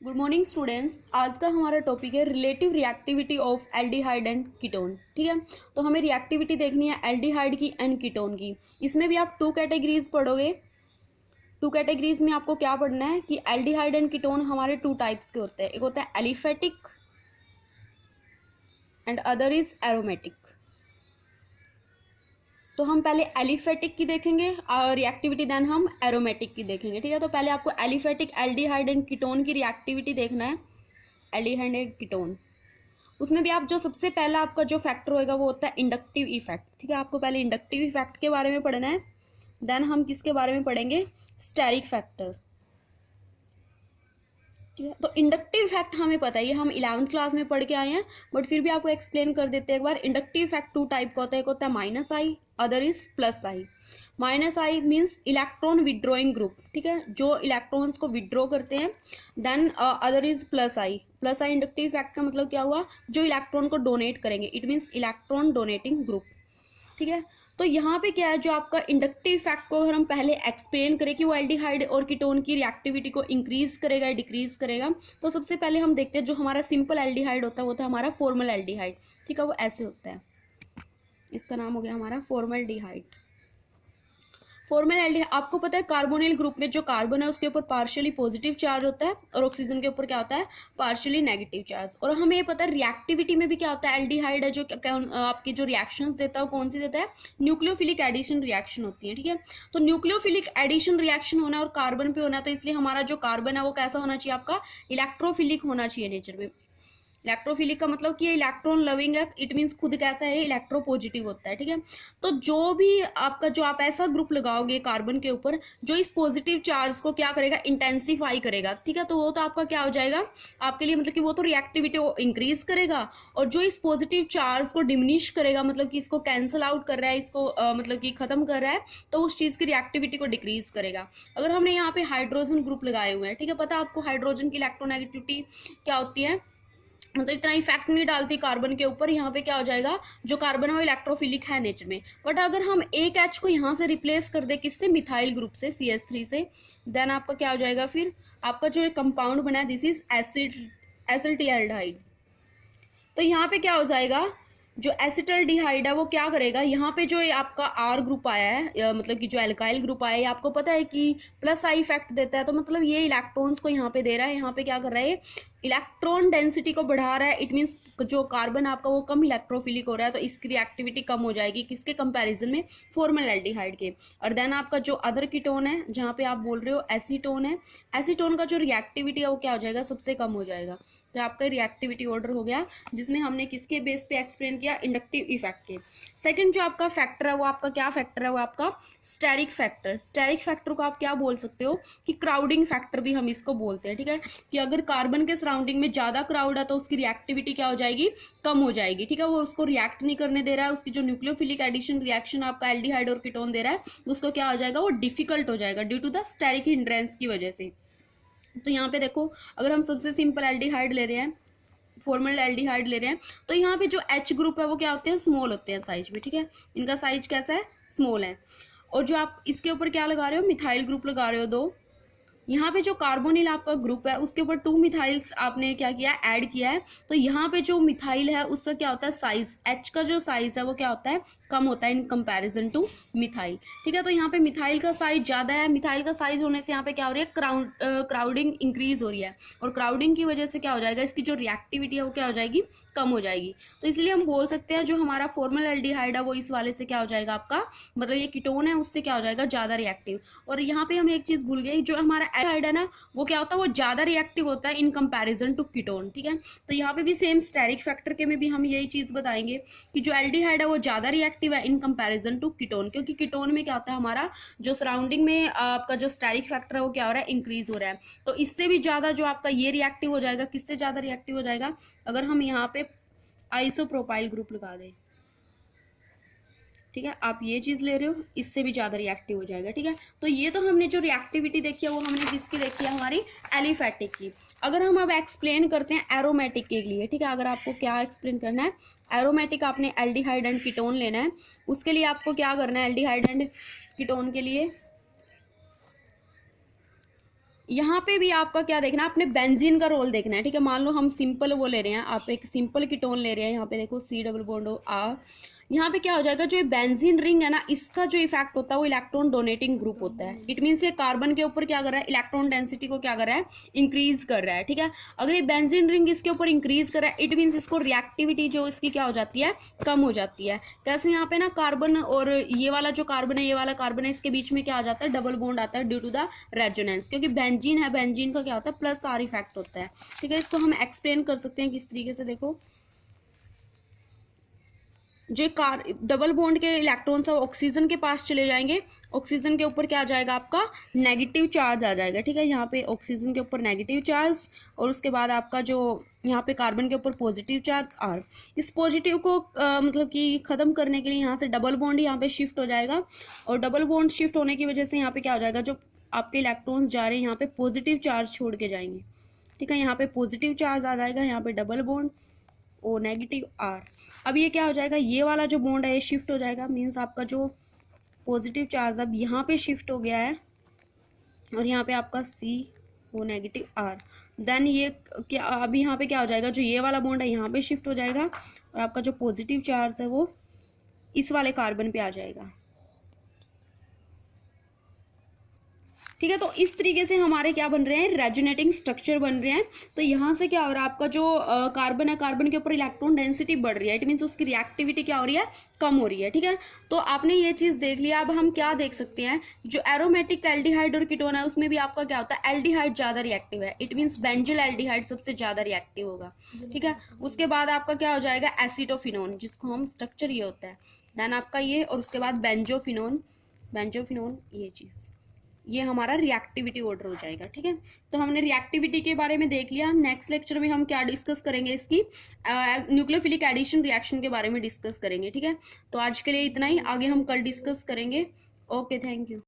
Good morning students. आज का हमारा टॉपिक है relative reactivity of aldehyde and ketone. ठीक है, तो हमें रिएक्टिविटी देखनी है एल्डिहाइड की एंड कीटोन की। इसमें भी आप टू कैटेगरीज पढ़ोगे। टू कैटेगरीज में आपको क्या पढ़ना है कि एल्डिहाइड एंड कीटोन हमारे टू टाइप्स के होते हैं। एक होता है aliphatic and other is aromatic. तो हम पहले एलिफेटिक की देखेंगे और रिएक्टिविटी देन हम एरोमेटिक की देखेंगे। ठीक है, तो पहले आपको एलिफेटिक एल्डिहाइड एंड कीटोन की रिएक्टिविटी देखना है। एल्डिहाइड एंड कीटोन, उसमें भी आप जो सबसे पहला आपका जो फैक्टर होएगा वो होता है इंडक्टिव इफेक्ट। ठीक है, आपको पहले इंडक्टिव इफेक्ट के बारे में पढ़ना है, देन हम किसके बारे में पढ़ेंगे, स्टेरिक फैक्टर। ठीक है, तो इंडक्टिव इफेक्ट हमें पता है, ये हम 11th क्लास में पढ़ के आए हैं, बट फिर भी आपको एक्सप्लेन कर देते हैं एक बार। इंडक्टिव इफेक्ट टू टाइप का होता है, एक होता है minus I, other is plus I. Minus I means electron withdrawing group. ठीक है, जो इलेक्ट्रॉन्स को विड्रॉ करते हैं। Then other is plus I. Plus I inductive effect का मतलब क्या हुआ, जो इलेक्ट्रॉन को डोनेट करेंगे, it means electron donating group. ठीक है, तो यहाँ पे क्या है, जो आपका इंडक्टिव इफेक्ट को अगर हम पहले एक्सप्लेन करें कि वो एल्डिहाइड और कीटोन की रिएक्टिविटी को इंक्रीज करेगा या डिक्रीज करेगा, तो सबसे पहले हम देखते हैं जो हमारा सिंपल एल्डिहाइड होता है वो होता है हमारा फॉर्मल एल्डिहाइड। ठीक है, वो ऐसे होता है, इसका नाम हो गया हमारा फॉर्मल्डिहाइड। फॉर्मल एल्डिहाइड, आपको पता है कार्बोनिल ग्रुप में जो कार्बन है उसके ऊपर पार्शियली पॉजिटिव चार्ज होता है और ऑक्सीजन के ऊपर क्या होता है, पार्शियली नेगेटिव चार्ज। और हमें ये पता है रिएक्टिविटी में भी क्या होता है, एल्डिहाइड है जो आपके जो रिएक्शंस देता है वो कौन सी देता है, न्यूक्लियोफिलिक एडिशन रिएक्शन होती है। ठीक है, तो न्यूक्लियोफिलिक एडिशन रिएक्शन होना है और कार्बन पे होना है, तो इसलिए हमारा जो कार्बन है वो कैसा होना चाहिए, आपका इलेक्ट्रोफिलिक होना चाहिए नेचर में। इलेक्ट्रोफिलिक का मतलब कि ये इलेक्ट्रॉन लविंग है, इट मीन्स खुद कैसा है, इलेक्ट्रो पॉजिटिव होता है। ठीक है, तो जो भी आपका जो आप ऐसा ग्रुप लगाओगे कार्बन के ऊपर जो इस पॉजिटिव चार्ज को क्या करेगा, इंटेंसिफाई करेगा। ठीक है, तो वो तो आपका क्या हो जाएगा आपके लिए, मतलब कि वो तो रिएक्टिविटी इंक्रीज करेगा, और जो इस पॉजिटिव चार्ज को डिमिनिश करेगा, मतलब कि इसको कैंसल आउट कर रहा है, इसको मतलब कि खत्म कर रहा है, तो उस चीज की रिएक्टिविटी को डिक्रीज करेगा। अगर हमने यहाँ पे हाइड्रोजन ग्रुप लगाए हुए हैं, ठीक है, पता है आपको हाइड्रोजन की इलेक्ट्रोनेगेटिविटी क्या होती है, मतलब इतना इफेक्ट नहीं डालती कार्बन के ऊपर। यहाँ पे क्या हो जाएगा, जो कार्बन है वो इलेक्ट्रोफिलिक है नेचर में। बट अगर हम एक H को यहाँ से रिप्लेस कर दे किससे, मिथाइल ग्रुप से, CH3 से, देन आपका क्या हो जाएगा, फिर आपका जो कंपाउंड बना है दिस इज एसिटिल्डिहाइड। तो यहाँ पे क्या हो जाएगा, जो एसिटल्डिहाइड है वो क्या करेगा, यहाँ पे जो आपका R ग्रुप आया है, मतलब कि जो एल्काइल ग्रुप आया है, आपको पता है कि प्लस आई इफेक्ट देता है, तो मतलब ये इलेक्ट्रॉन्स को यहाँ पे दे रहा है, यहाँ पे क्या कर रहा है, इलेक्ट्रॉन डेंसिटी को बढ़ा रहा है। इट मीन्स जो कार्बन आपका वो कम इलेक्ट्रोफिलिक हो रहा है, तो इसकी रिएक्टिविटी कम हो जाएगी किसके कंपैरिजन में, फॉर्मल एल्डिहाइड के। और देन आपका जो अदर कीटोन है, जहाँ पे आप बोल रहे हो एसीटोन है, एसीटोन का जो रिएक्टिविटी है वो क्या हो जाएगा, सबसे कम हो जाएगा। तो आपका रिएक्टिविटी ऑर्डर हो गया, जिसमें हमने किसके बेस पे एक्सप्लेन किया, इंडक्टिव इफेक्ट के। सेकंड जो आपका फैक्टर है वो आपका क्या फैक्टर है, वो आपका स्टेरिक फैक्टर। स्टेरिक फैक्टर को आप क्या बोल सकते हो कि क्राउडिंग फैक्टर भी हम इसको बोलते हैं। ठीक है, कि अगर कार्बन के सराउंडिंग में ज्यादा क्राउड है तो उसकी रिएक्टिविटी क्या हो जाएगी, कम हो जाएगी। ठीक है, वो उसको रिएक्ट नहीं करने दे रहा है, उसकी जो न्यूक्लियोफिलिक एडिशन रिएक्शन आपका एल्डिहाइड और कीटोन दे रहा है उसको क्या हो जाएगा, वो डिफिकल्ट हो जाएगा due to the steric hindrance की वजह से। तो यहाँ पे देखो, अगर हम सबसे सिंपल एल्डिहाइड ले रहे हैं, फॉर्मल एल्डिहाइड ले रहे हैं, तो यहाँ पे जो H ग्रुप है वो क्या होते हैं, स्मॉल होते हैं साइज में। ठीक है, इनका साइज कैसा है, स्मॉल है। और जो आप इसके ऊपर क्या लगा रहे हो, मिथाइल ग्रुप लगा रहे हो दो। यहाँ पे जो कार्बोनिल आपका ग्रुप है उसके ऊपर 2 मिथाइल्स आपने क्या किया, ऐड किया है, तो यहाँ पे जो मिथाइल है उसका क्या होता है, साइज H का जो साइज है वो क्या होता है, कम होता है इन कंपैरिजन टू मिथाइल। ठीक है, तो यहाँ पे मिथाइल का साइज ज्यादा है। मिथाइल का साइज होने से यहाँ पे क्या हो रही है, क्राउडिंग इंक्रीज हो रही है, और क्राउडिंग की वजह से क्या हो जाएगा, इसकी जो रिएक्टिविटी है वो क्या हो जाएगी, कम हो जाएगी। तो इसलिए हम बोल सकते हैं जो हमारा फॉर्मल एल्डिहाइड है वो इस वाले से क्या हो जाएगा, आपका मतलब ये कीटोन है उससे क्या हो जाएगा, ज्यादा रिएक्टिव। और यहाँ पे हम एक चीज भूल गए, जो हमारा एल्डिहाइड है ना वो क्या होता है, वो ज्यादा रिएक्टिव होता है इन कंपैरिजन टू कीटोन। ठीक है, तो यहाँ पे भी सेम स्टेरिक फैक्टर के में भी हम यही चीज बताएंगे कि जो एल्डिहाइड है वो ज्यादा रिएक्टिव है इन कंपैरिजन टू कीटोन, क्योंकि कीटोन में क्या होता है, हमारा जो सराउंडिंग में आपका जो स्टेरिक फैक्टर है वो क्या हो रहा है, इंक्रीज हो रहा है। तो इससे भी ज्यादा जो आपका ये रिएक्टिव हो जाएगा, किससे ज्यादा रिएक्टिव हो जाएगा, अगर हम यहाँ पे आइसोप्रोपाइल ग्रुप लगा दें। ठीक है, आप ये चीज ले रहे हो, इससे भी ज्यादा रिएक्टिव हो जाएगा। ठीक है, तो ये तो हमने जो रिएक्टिविटी देखी है वो हमने किसकी देखी है, हमारी एलिफेटिक की। अगर हम अब एक्सप्लेन करते हैं एरोमेटिक के लिए। ठीक है, अगर आपको क्या एक्सप्लेन करना है, एरोमेटिक आपने एल्डिहाइड एंड कीटोन लेना है, उसके लिए आपको क्या करना है, एल्डिहाइड एंड कीटोन के लिए यहाँ पे भी आपका क्या देखना है, अपने बेंजीन का रोल देखना है, ठीक है। मान लो हम सिंपल वो ले रहे हैं, आप एक सिंपल कीटोन ले रहे हैं, यहाँ पे देखो C double bond O R, यहाँ पे क्या हो जाएगा, जो ये बेंजीन रिंग है ना, इसका जो इफेक्ट होता है वो इलेक्ट्रॉन डोनेटिंग ग्रुप होता है। इट मीन्स ये कार्बन के ऊपर क्या कर रहा है, इलेक्ट्रॉन डेंसिटी को क्या कर रहा है, इंक्रीज कर रहा है, ठीक है। अगर ये बेंजीन रिंग इसके ऊपर इंक्रीज कर रहा है, इट मीन्स इसको रिएक्टिविटी जो इसकी क्या हो जाती है, कम हो जाती है। कैसे, यहाँ पे ना कार्बन और ये वाला जो कार्बन है, ये वाला कार्बन है, इसके बीच में क्या आ जाता है, डबल बॉन्ड आता है ड्यू टू द रेजोनेंस, क्योंकि बेंजीन है, बेंजीन का क्या होता है, प्लस R इफेक्ट होता है, ठीक है। इसको हम एक्सप्लेन कर सकते हैं किस तरीके से, देखो जो डबल बॉन्ड के इलेक्ट्रॉन्स है ऑक्सीजन के पास चले जाएंगे, ऑक्सीजन के ऊपर क्या आ जाएगा, आपका नेगेटिव चार्ज आ जाएगा, ठीक है। यहाँ पे ऑक्सीजन के ऊपर नेगेटिव चार्ज, और उसके बाद आपका जो यहाँ पे कार्बन के ऊपर पॉजिटिव चार्ज R। इस पॉजिटिव को मतलब कि ख़त्म करने के लिए यहाँ से डबल बॉन्ड यहाँ पे शिफ्ट हो जाएगा, और डबल बॉन्ड शिफ्ट होने की वजह से यहाँ पे क्या हो जाएगा, जो आपके इलेक्ट्रॉन्स जा रहे हैं यहाँ पे पॉजिटिव चार्ज छोड़ के जाएंगे, ठीक है। यहाँ पे पॉजिटिव चार्ज आ जाएगा, यहाँ पे double bond O negative R। अब ये क्या हो जाएगा, ये वाला जो बॉन्ड है ये शिफ्ट हो जाएगा, मीन्स आपका जो पॉजिटिव चार्ज अब यहाँ पे शिफ्ट हो गया है, और यहाँ पे आपका CO नेगेटिव R। देन ये क्या, अभी यहाँ पे क्या हो जाएगा, जो ये वाला बॉन्ड है यहाँ पे शिफ्ट हो जाएगा, और आपका जो पॉजिटिव चार्ज है वो इस वाले कार्बन पे आ जाएगा, ठीक है। तो इस तरीके से हमारे क्या बन रहे हैं, रेजोनेटिंग स्ट्रक्चर बन रहे हैं। तो यहाँ से क्या हो रहा है, आपका जो कार्बन है, कार्बन के ऊपर इलेक्ट्रॉन डेंसिटी बढ़ रही है, इट मीन्स उसकी रिएक्टिविटी क्या हो रही है, कम हो रही है, ठीक है। तो आपने ये चीज़ देख लिया। अब हम क्या देख सकते हैं, जो एरोमेटिक एल्डिहाइड और कीटोन है उसमें भी आपका क्या होता है, एल्डिहाइड ज़्यादा रिएक्टिव है, इट मीन्स बेंजोल एल्डिहाइड सबसे ज़्यादा रिएक्टिव होगा, ठीक है। उसके बाद आपका क्या हो जाएगा, एसिटोफिनोन, जिसको हम स्ट्रक्चर ये होता है, देन आपका ये, और उसके बाद बेंजोफिनोन, बेंजोफिनोन ये चीज़, ये हमारा रिएक्टिविटी ऑर्डर हो जाएगा, ठीक है। तो हमने रिएक्टिविटी के बारे में देख लिया। नेक्स्ट लेक्चर में हम क्या डिस्कस करेंगे, इसकी न्यूक्लियोफिलिक एडिशन रिएक्शन के बारे में डिस्कस करेंगे, ठीक है। तो आज के लिए इतना ही, आगे हम कल डिस्कस करेंगे। Okay, thank you.